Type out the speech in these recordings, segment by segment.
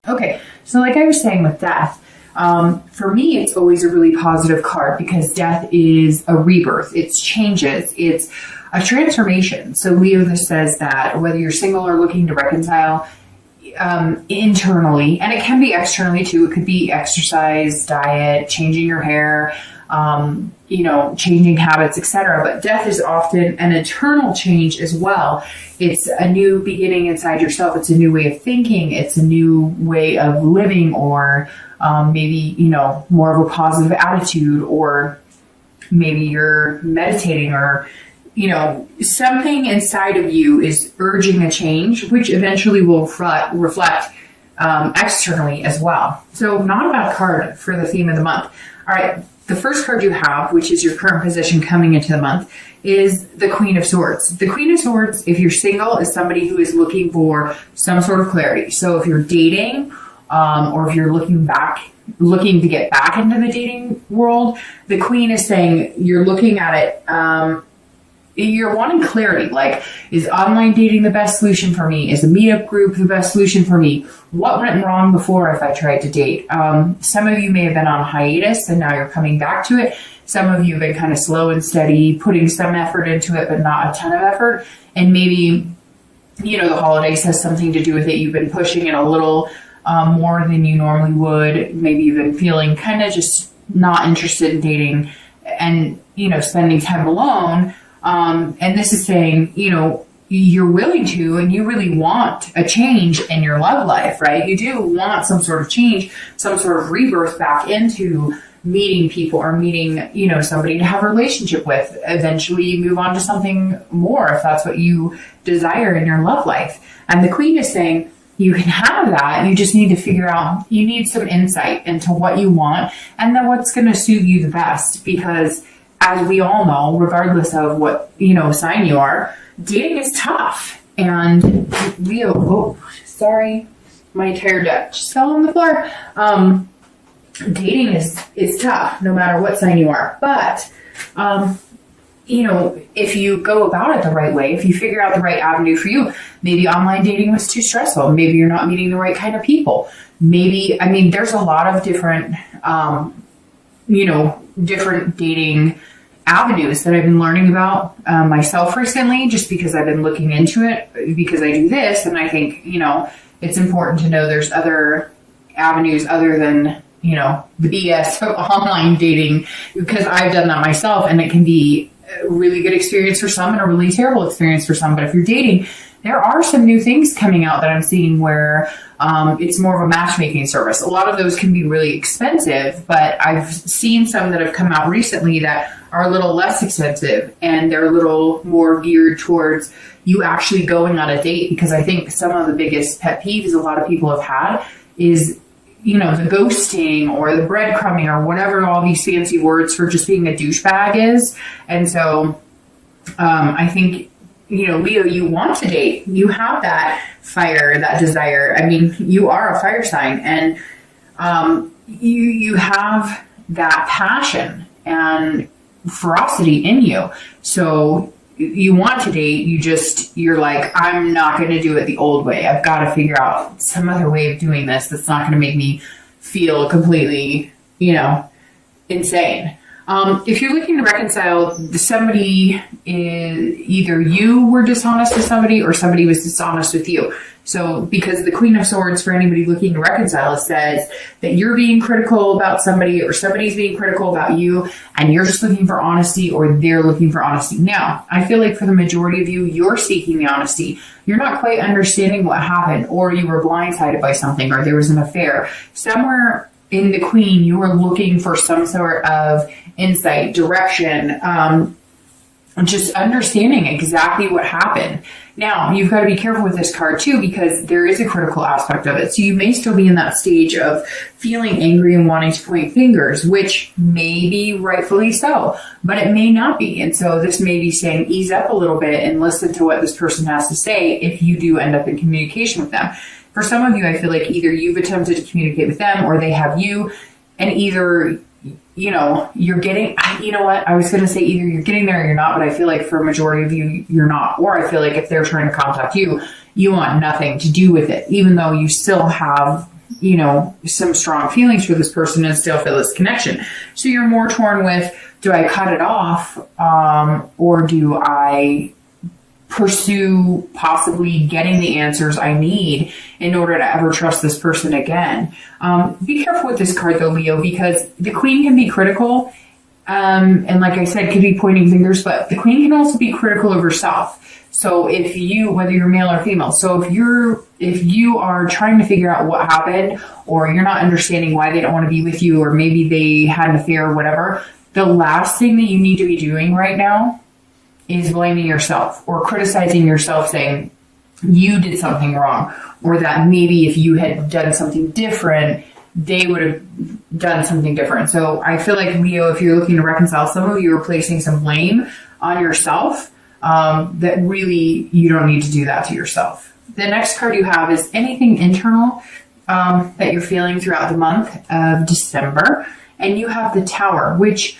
Okay, so like I was saying with death, for me, it's always a really positive card because death is a rebirth. It's changes. It's a transformation. So Leo, this says that whether you're single or looking to reconcile, internally, and it can be externally too. It could be exercise, diet, changing your hair, changing habits, etc. But death is often an internal change as well. It's a new beginning inside yourself. It's a new way of thinking. It's a new way of living, or maybe, more of a positive attitude, or maybe you're meditating, or something inside of you is urging a change, which eventually will reflect externally as well. So not a bad card for the theme of the month. All right, the first card you have, which is your current position coming into the month, is the Queen of Swords. The Queen of Swords, if you're single, is somebody who is looking for some sort of clarity. So if you're dating, or if you're looking to get back into the dating world, the Queen is saying you're looking at it, you're wanting clarity. Like, is online dating the best solution for me? Is a meetup group the best solution for me? What went wrong before if I tried to date? Some of you may have been on hiatus and now you're coming back to it. Some of you have been kind of slow and steady, putting some effort into it, but not a ton of effort. And maybe, the holidays has something to do with it. You've been pushing it a little more than you normally would. Maybe you've been feeling kind of just not interested in dating and, spending time alone. And this is saying, you're willing to, and you really want a change in your love life, right? You do want some sort of change, some sort of rebirth back into meeting people, or meeting, somebody to have a relationship with. Eventually you move on to something more if that's what you desire in your love life. And the Queen is saying you can have that. You just need to figure out, you need some insight into what you want and then what's going to suit you the best, because as we all know, regardless of what, sign you are, dating is tough. And Leo, sorry, my entire deck just fell on the floor. Dating is tough, no matter what sign you are. But, if you go about it the right way, if you figure out the right avenue for you, maybe online dating was too stressful. Maybe you're not meeting the right kind of people. Maybe, there's a lot of different, different dating avenues that I've been learning about myself recently, just because I've been looking into it, because I do this. And I think, it's important to know there's other avenues other than, the BS of online dating, because I've done that myself, and it can be a really good experience for some and a really terrible experience for some. But if you're dating, there are some new things coming out that I'm seeing where it's more of a matchmaking service. A lot of those can be really expensive, but I've seen some that have come out recently that are a little less expensive, and they're a little more geared towards you actually going on a date. Because I think some of the biggest pet peeves a lot of people have had is, the ghosting or the breadcrumbing or whatever all these fancy words for just being a douchebag is. And so I think, Leo, you want to date. You have that fire, that desire. You are a fire sign, and you have that passion and ferocity in you. So you want to date. You're like, I'm not going to do it the old way. I've got to figure out some other way of doing this that's not going to make me feel completely, insane. If you're looking to reconcile, somebody is, either you were dishonest with somebody or somebody was dishonest with you. So because the Queen of Swords, for anybody looking to reconcile, says that you're being critical about somebody or somebody's being critical about you, and you're just looking for honesty, or they're looking for honesty. Now, I feel like for the majority of you, you're seeking the honesty. You're not quite understanding what happened, or you were blindsided by something, or there was an affair. Somewhere in the Queen, you were looking for some sort of insight, direction, just understanding exactly what happened. Now, you've got to be careful with this card too, because there is a critical aspect of it. So you may still be in that stage of feeling angry and wanting to point fingers, which may be rightfully so, but it may not be. And so this may be saying, ease up a little bit and listen to what this person has to say if you do end up in communication with them. For some of you, I feel like either you've attempted to communicate with them or they have you, and either you're getting, I was going to say either you're getting there or you're not, but I feel like for a majority of you, you're not. Or I feel like if they're trying to contact you, you want nothing to do with it, even though you still have, some strong feelings for this person and still feel this connection. So you're more torn with, do I cut it off? Or do I pursue possibly getting the answers I need in order to ever trust this person again? Be careful with this card though, Leo, because the Queen can be critical. And like I said, could be pointing fingers, but the Queen can also be critical of herself. So if you, whether you're male or female, so if you are trying to figure out what happened, or you're not understanding why they don't want to be with you, or maybe they had an affair or whatever, the last thing that you need to be doing right now is blaming yourself or criticizing yourself, saying you did something wrong, or that maybe if you had done something different, they would have done something different. So I feel like, Leo, if you're looking to reconcile, some of you are placing some blame on yourself, that really you don't need to do that to yourself. The next card you have is anything internal that you're feeling throughout the month of December. And you have the Tower, which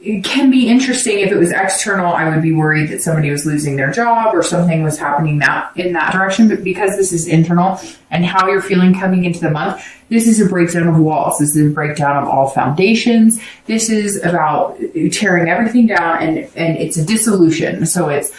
it can be interesting. If it was external, I would be worried that somebody was losing their job or something was happening in that direction. But because this is internal and how you're feeling coming into the month, this is a breakdown of walls. This is a breakdown of all foundations. This is about tearing everything down, and it's a dissolution. So it's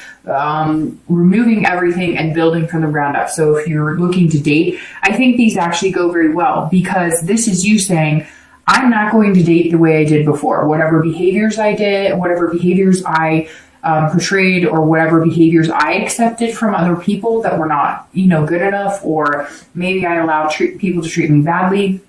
removing everything and building from the ground up. So if you're looking to date, I think these actually go very well, because this is you saying, I'm not going to date the way I did before. Whatever behaviors I did, whatever behaviors I portrayed, or whatever behaviors I accepted from other people that were not, good enough, or maybe I allowed people to treat me badly,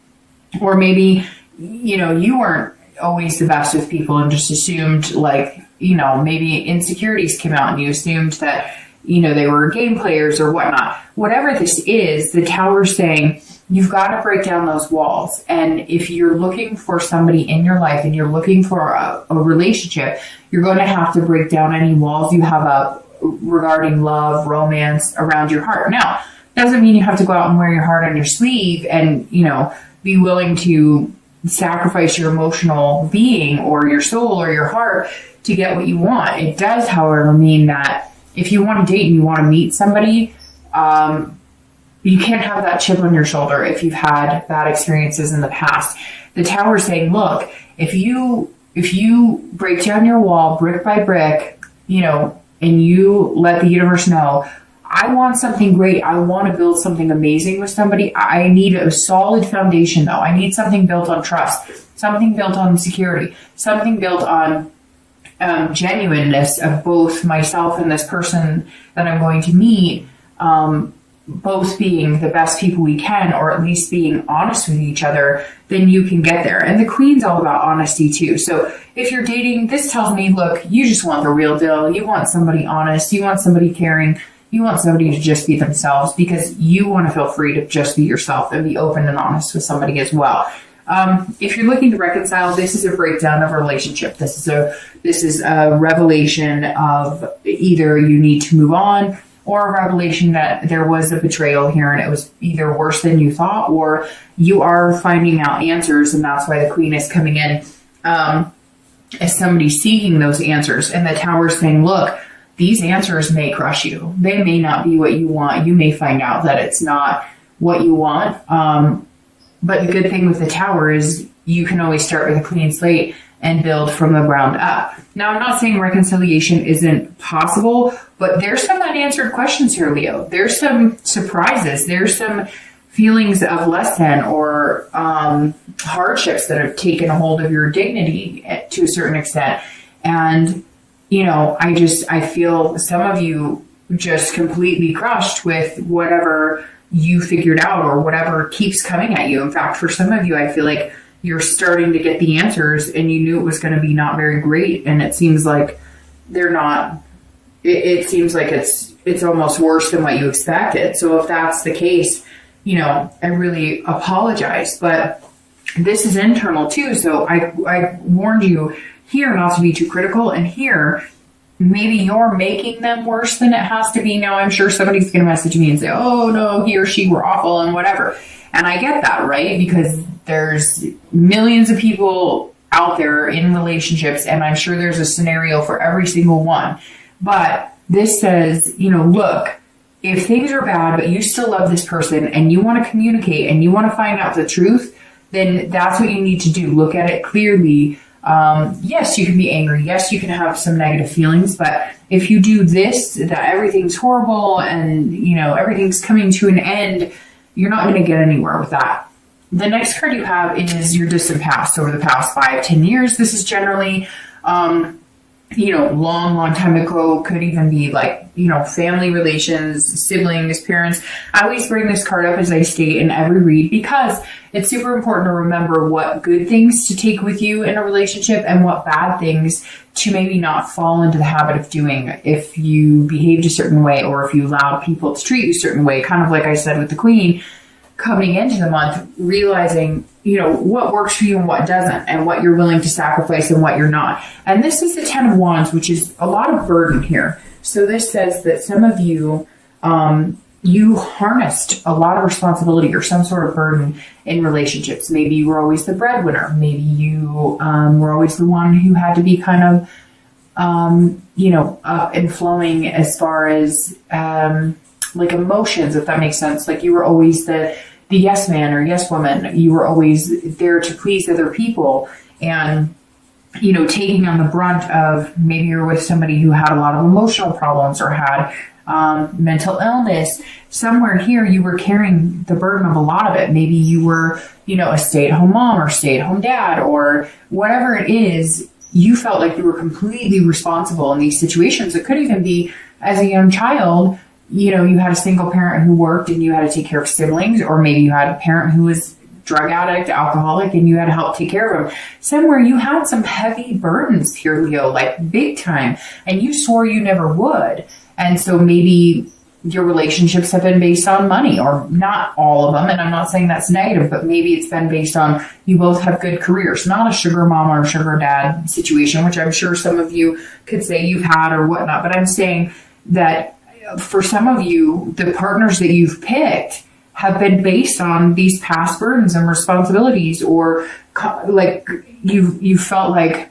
or maybe, you weren't always the best with people and just assumed, like, maybe insecurities came out and you assumed that, they were game players or whatnot. Whatever this is, the Tower's saying, you've got to break down those walls. And if you're looking for somebody in your life and you're looking for a relationship, you're going to have to break down any walls you have up regarding love, romance around your heart. Now, doesn't mean you have to go out and wear your heart on your sleeve and, be willing to sacrifice your emotional being or your soul or your heart to get what you want. It does, however, mean that if you want to date and you want to meet somebody, you can't have that chip on your shoulder if you've had bad experiences in the past. The Tower is saying, look, if you break down your wall brick by brick, and you let the universe know, I want something great. I want to build something amazing with somebody. I need a solid foundation, though. I need something built on trust, something built on security, something built on genuineness of both myself and this person that I'm going to meet, both being the best people we can, or at least being honest with each other, then you can get there. And the Queen's all about honesty too. So if you're dating, this tells me, look, you just want the real deal. You want somebody honest. You want somebody caring. You want somebody to just be themselves, because you want to feel free to just be yourself and be open and honest with somebody as well. If you're looking to reconcile, this is a breakdown of a relationship. This is a revelation of either you need to move on, or a revelation that there was a betrayal here and it was either worse than you thought, or you are finding out answers, and that's why the Queen is coming in as somebody seeking those answers. And the Tower is saying, look, these answers may crush you. They may not be what you want. You may find out that it's not what you want. But the good thing with the Tower is you can always start with a clean slate and build from the ground up. Now, I'm not saying reconciliation isn't possible, but there's some unanswered questions here, Leo. There's some surprises. There's some feelings of less than, or hardships that have taken a hold of your dignity to a certain extent. And, I feel some of you just completely crushed with whatever you figured out or whatever keeps coming at you. In fact, for some of you, I feel like you're starting to get the answers and you knew it was going to be not very great. And it seems like they're not, it seems like it's almost worse than what you expected. So if that's the case, I really apologize, but this is internal too. So I warned you here not to be too critical, and here, maybe you're making them worse than it has to be. Now, I'm sure somebody's going to message me and say, oh no, he or she were awful and whatever. And I get that, right? Because there's millions of people out there in relationships, and I'm sure there's a scenario for every single one. But this says, look, if things are bad, but you still love this person and you want to communicate and you want to find out the truth, then that's what you need to do. Look at it clearly. Yes, you can be angry. Yes, you can have some negative feelings, but if you do this, that everything's horrible and, everything's coming to an end, you're not going to get anywhere with that. The next card you have is your distant past, over the past 5-10 years. This is generally, long time ago. Could even be like, family relations, siblings, parents. I always bring this card up, as I state in every read, because it's super important to remember what good things to take with you in a relationship and what bad things to maybe not fall into the habit of doing if you behaved a certain way or if you allowed people to treat you a certain way. Kind of like I said with the Queen, coming into the month, realizing, what works for you and what doesn't, and what you're willing to sacrifice and what you're not. And this is the 10 of Wands, which is a lot of burden here. So this says that some of you, you harnessed a lot of responsibility or some sort of burden in relationships. Maybe you were always the breadwinner. Maybe you were always the one who had to be kind of, up and flowing as far as like emotions, if that makes sense. Like you were always the yes man or yes woman. You were always there to please other people, and taking on the brunt of, maybe you're with somebody who had a lot of emotional problems or had mental illness. Somewhere here you were carrying the burden of a lot of it. Maybe you were a stay-at-home mom or stay-at-home dad or whatever it is. You felt like you were completely responsible in these situations. It could even be as a young child, you had a single parent who worked and you had to take care of siblings, or maybe you had a parent who was drug addict, alcoholic, and you had to help take care of them. Somewhere you had some heavy burdens here, Leo, like big time, and you swore you never would. And so maybe your relationships have been based on money, or not all of them. And I'm not saying that's negative, but maybe it's been based on you both have good careers, not a sugar mama or sugar dad situation, which I'm sure some of you could say you've had or whatnot. But I'm saying that for some of you, the partners that you've picked have been based on these past burdens and responsibilities, or like you felt like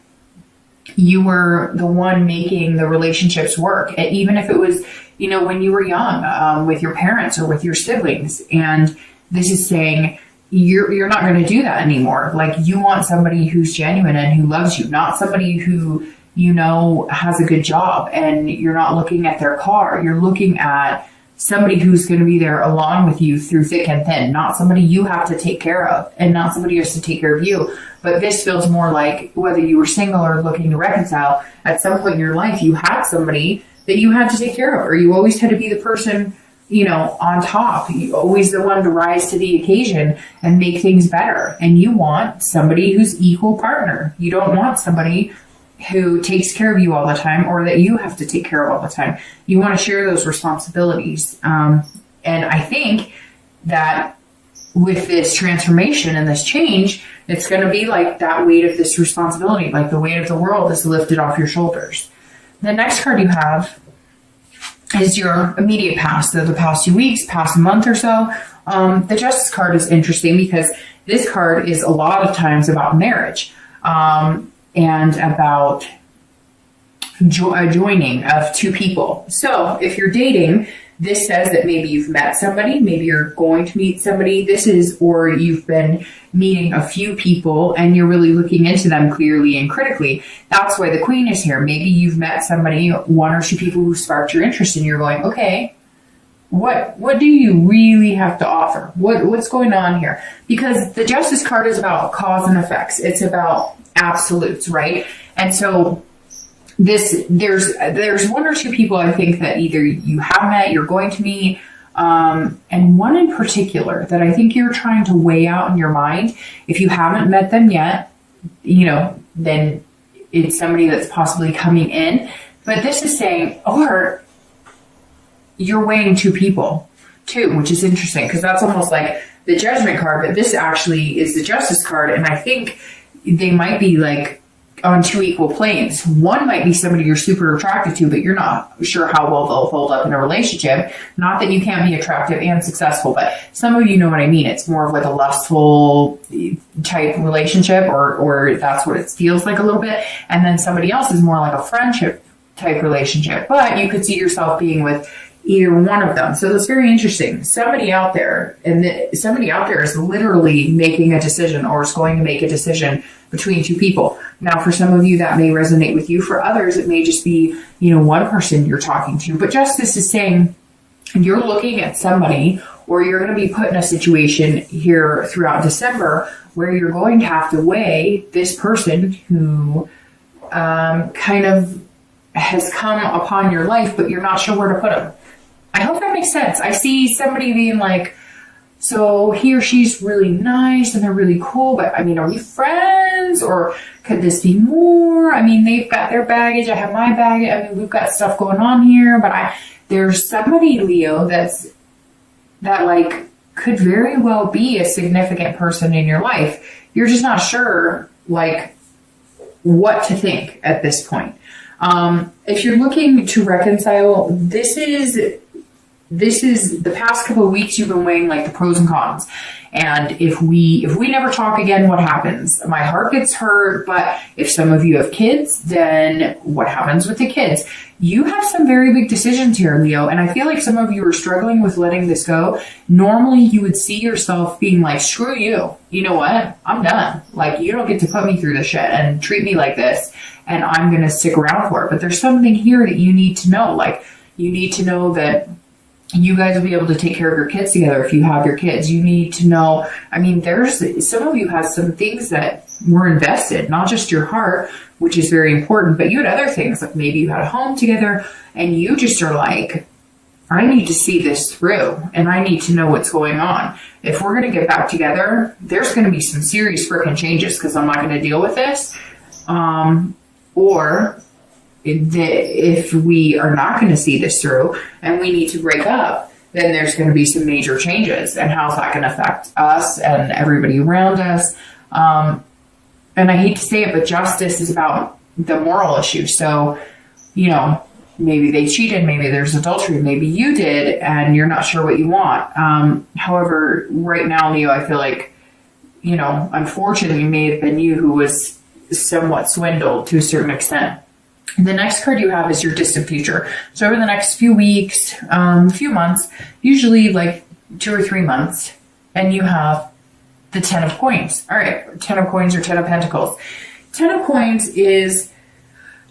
you were the one making the relationships work. And even if it was, when you were young, with your parents or with your siblings. And this is saying you're not going to do that anymore. Like you want somebody who's genuine and who loves you, not somebody who has a good job, and you're not looking at their car. You're looking at somebody who's going to be there along with you through thick and thin, not somebody you have to take care of and not somebody who has to take care of you. But this feels more like whether you were single or looking to reconcile, at some point in your life, you had somebody that you had to take care of, or you always had to be the person, on top. You always the one to rise to the occasion and make things better. And you want somebody who's equal partner. You don't want somebody who takes care of you all the time, or that you have to take care of all the time. You want to share those responsibilities. And I think that with this transformation and this change, it's going to be like that weight of this responsibility, like the weight of the world is lifted off your shoulders. The next card you have is your immediate past, so the past 2 weeks, past month or so. The Justice card is interesting because this card is a lot of times about marriage. And about joining of two people. So if you're dating, this says that maybe you've met somebody, maybe you're going to meet somebody. Or you've been meeting a few people and you're really looking into them clearly and critically. That's why the Queen is here. Maybe you've met somebody, one or two people who sparked your interest, and you're going, okay, what do you really have to offer? What's going on here? Because the Justice card is about cause and effects. It's about absolutes, right? And so there's one or two people I think that either you have met, you're going to meet, and one in particular that I think you're trying to weigh out in your mind. If you haven't met them yet, then it's somebody that's possibly coming in. But this is saying, or you're weighing two people too, which is interesting because that's almost like the Judgment card, but this actually is the Justice card. And I think they might be like on two equal planes. One might be somebody you're super attracted to, but you're not sure how well they'll hold up in a relationship. Not that you can't be attractive and successful, but some of you know what I mean. It's more of like a lustful type relationship, or that's what it feels like a little bit. And then somebody else is more like a friendship type relationship. But you could see yourself being with, either one of them. So that's very interesting. Somebody out there, somebody out there is literally making a decision or is going to make a decision between two people. Now, for some of you, that may resonate with you. For others, it may just be, one person you're talking to. But justice is saying you're looking at somebody, or you're going to be put in a situation here throughout December where you're going to have to weigh this person who kind of has come upon your life, but you're not sure where to put them. I hope that makes sense. I see somebody being like, so he or she's really nice and they're really cool, but are we friends, or could this be more? They've got their baggage, I have my baggage. We've got stuff going on here, but there's somebody, Leo, that could very well be a significant person in your life. You're just not sure, what to think at this point. If you're looking to reconcile, this is the past couple of weeks you've been weighing the pros and cons. And if we never talk again, what happens? My heart gets hurt, but if some of you have kids, then what happens with the kids? You have some very big decisions here, Leo, and I feel like some of you are struggling with letting this go. Normally, you would see yourself being like, screw you. You know what? I'm done. You don't get to put me through this shit and treat me like this, and I'm going to stick around for it. But there's something here that you need to know. You need to know that you guys will be able to take care of your kids together if you have your kids. You need to know, there's some of you have some things that were invested, not just your heart, which is very important, but you had other things, maybe you had a home together and you just are like, I need to see this through and I need to know what's going on. If we're going to get back together, there's going to be some serious freaking changes because I'm not going to deal with this. Or if we are not going to see this through and we need to break up, then there's going to be some major changes. And how's that going to affect us and everybody around us? And I hate to say it, but justice is about the moral issue. So, maybe they cheated, maybe there's adultery, maybe you did, and you're not sure what you want. However, right now, Leo, I feel like, unfortunately, it may have been you who was somewhat swindled to a certain extent. The next card you have is your distant future. So over the next few weeks, few months, usually 2 or 3 months, and you have the 10 of coins. All right, 10 of coins or 10 of pentacles. 10 of coins is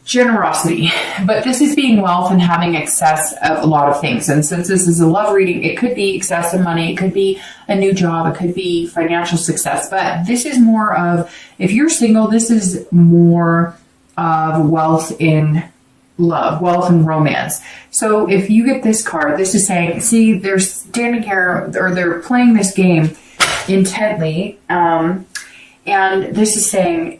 generosity, but this is being wealth and having excess of a lot of things. And since this is a love reading, it could be excess of money, it could be a new job, it could be financial success, but this is more of, if you're single, this is more of wealth in love, wealth and romance. So if you get this card, this is saying, see, they're standing here, or they're playing this game intently, and this is saying,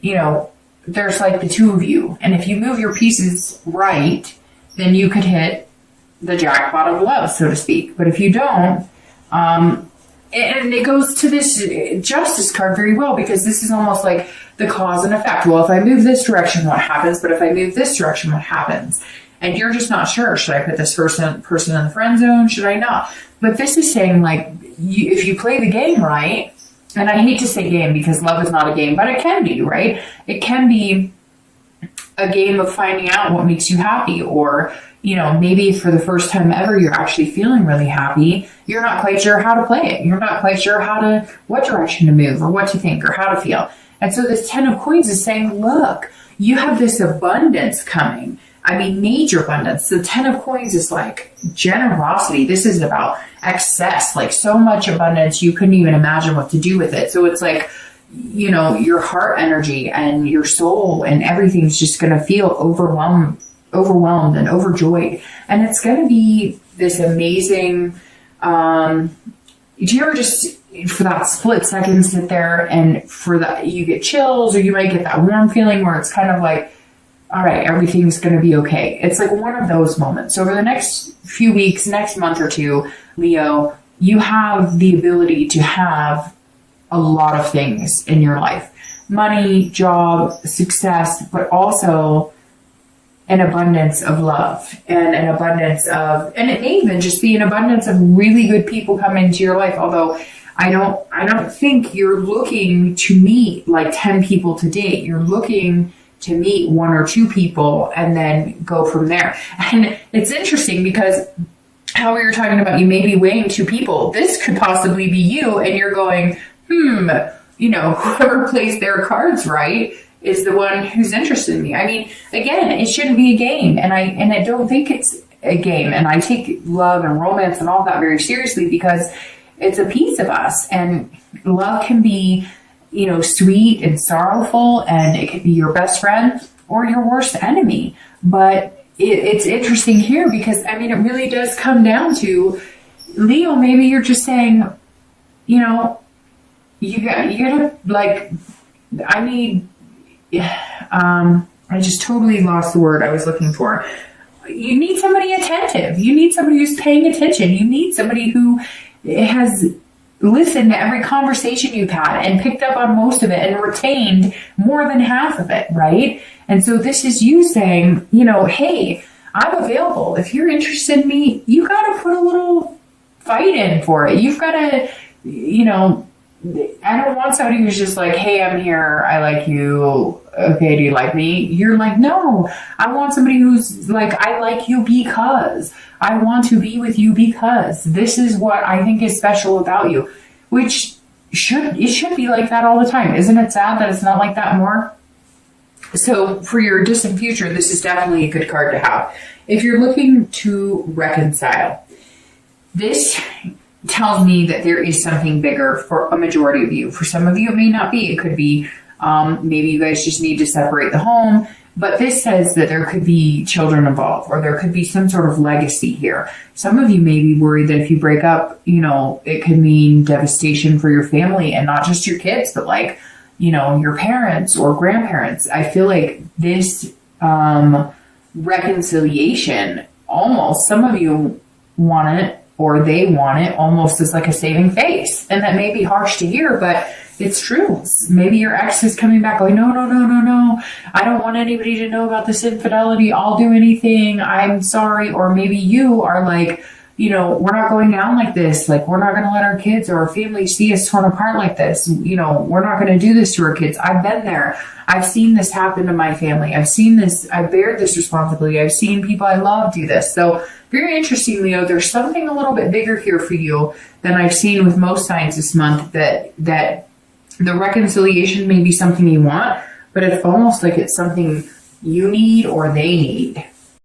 there's the two of you, and if you move your pieces right, then you could hit the jackpot of love, so to speak. But if you don't, and it goes to this justice card very well, because this is almost like the cause and effect. Well, if I move this direction, what happens? But if I move this direction, what happens? And you're just not sure. Should I put this person in the friend zone? Should I not? But this is saying if you play the game right, and I hate to say game because love is not a game, but it can be, right? It can be a game of finding out what makes you happy, or, maybe for the first time ever, you're actually feeling really happy. You're not quite sure how to play it. You're not quite sure what direction to move or what to think or how to feel. And so this 10 of coins is saying, look, you have this abundance coming. Major abundance. The 10 of coins is generosity. This is about excess, so much abundance, you couldn't even imagine what to do with it. So it's your heart energy and your soul and everything's just going to feel overwhelmed and overjoyed. And it's going to be this amazing, do you ever just, for that split second, sit there and for that, you get chills, or you might get that warm feeling where it's kind of all right, everything's going to be okay. It's one of those moments. So over the next few weeks, next month or two, Leo, you have the ability to have a lot of things in your life. Money, job, success, but also an abundance of love and an abundance of, and it may even just be an abundance of really good people coming into your life. Although I don't think you're looking to meet 10 people to date. You're looking to meet 1 or 2 people and then go from there. And it's interesting because how we were talking about, you may be weighing two people. This could possibly be you, and you're going, whoever plays their cards right is the one who's interested in me. I mean, again, it shouldn't be a game, and I don't think it's a game, and I take love and romance and all that very seriously because it's a piece of us, and love can be, sweet and sorrowful, and it could be your best friend or your worst enemy. But it's interesting here because, it really does come down to, Leo, maybe you're just saying, you gotta, I just totally lost the word I was looking for. You need somebody attentive. You need somebody who's paying attention. You need somebody who has listened to every conversation you've had and picked up on most of it and retained more than half of it, right? And so this is you saying, hey, I'm available. If you're interested in me, you got to put a little fight in for it. You've got to, I don't want somebody who's just like, hey, I'm here. I like you. Okay, do you like me? You're like, no, I want somebody who's like, I like you because I want to be with you because this is what I think is special about you, which should be like that all the time. Isn't it sad that it's not like that more? So for your distant future, this is definitely a good card to have. If you're looking to reconcile, this tells me that there is something bigger for a majority of you. For some of you, it may not be. It could be maybe you guys just need to separate the home. But this says that there could be children involved, or there could be some sort of legacy here. Some of you may be worried that if you break up, it could mean devastation for your family, and not just your kids, but your parents or grandparents. I feel like this reconciliation, almost, some of you want it, or they want it almost as like a saving face. And that may be harsh to hear, but it's true. Maybe your ex is coming back going, no. I don't want anybody to know about this infidelity. I'll do anything. I'm sorry. Or maybe you are like, we're not going down like this. Like, we're not going to let our kids or our family see us torn apart like this. We're not going to do this to our kids. I've been there. I've seen this happen to my family. I've seen this. I bear this responsibility. I've seen people I love do this. So very interesting, Leo. There's something a little bit bigger here for you than I've seen with most signs this month, that the reconciliation may be something you want, but it's almost like it's something you need or they need.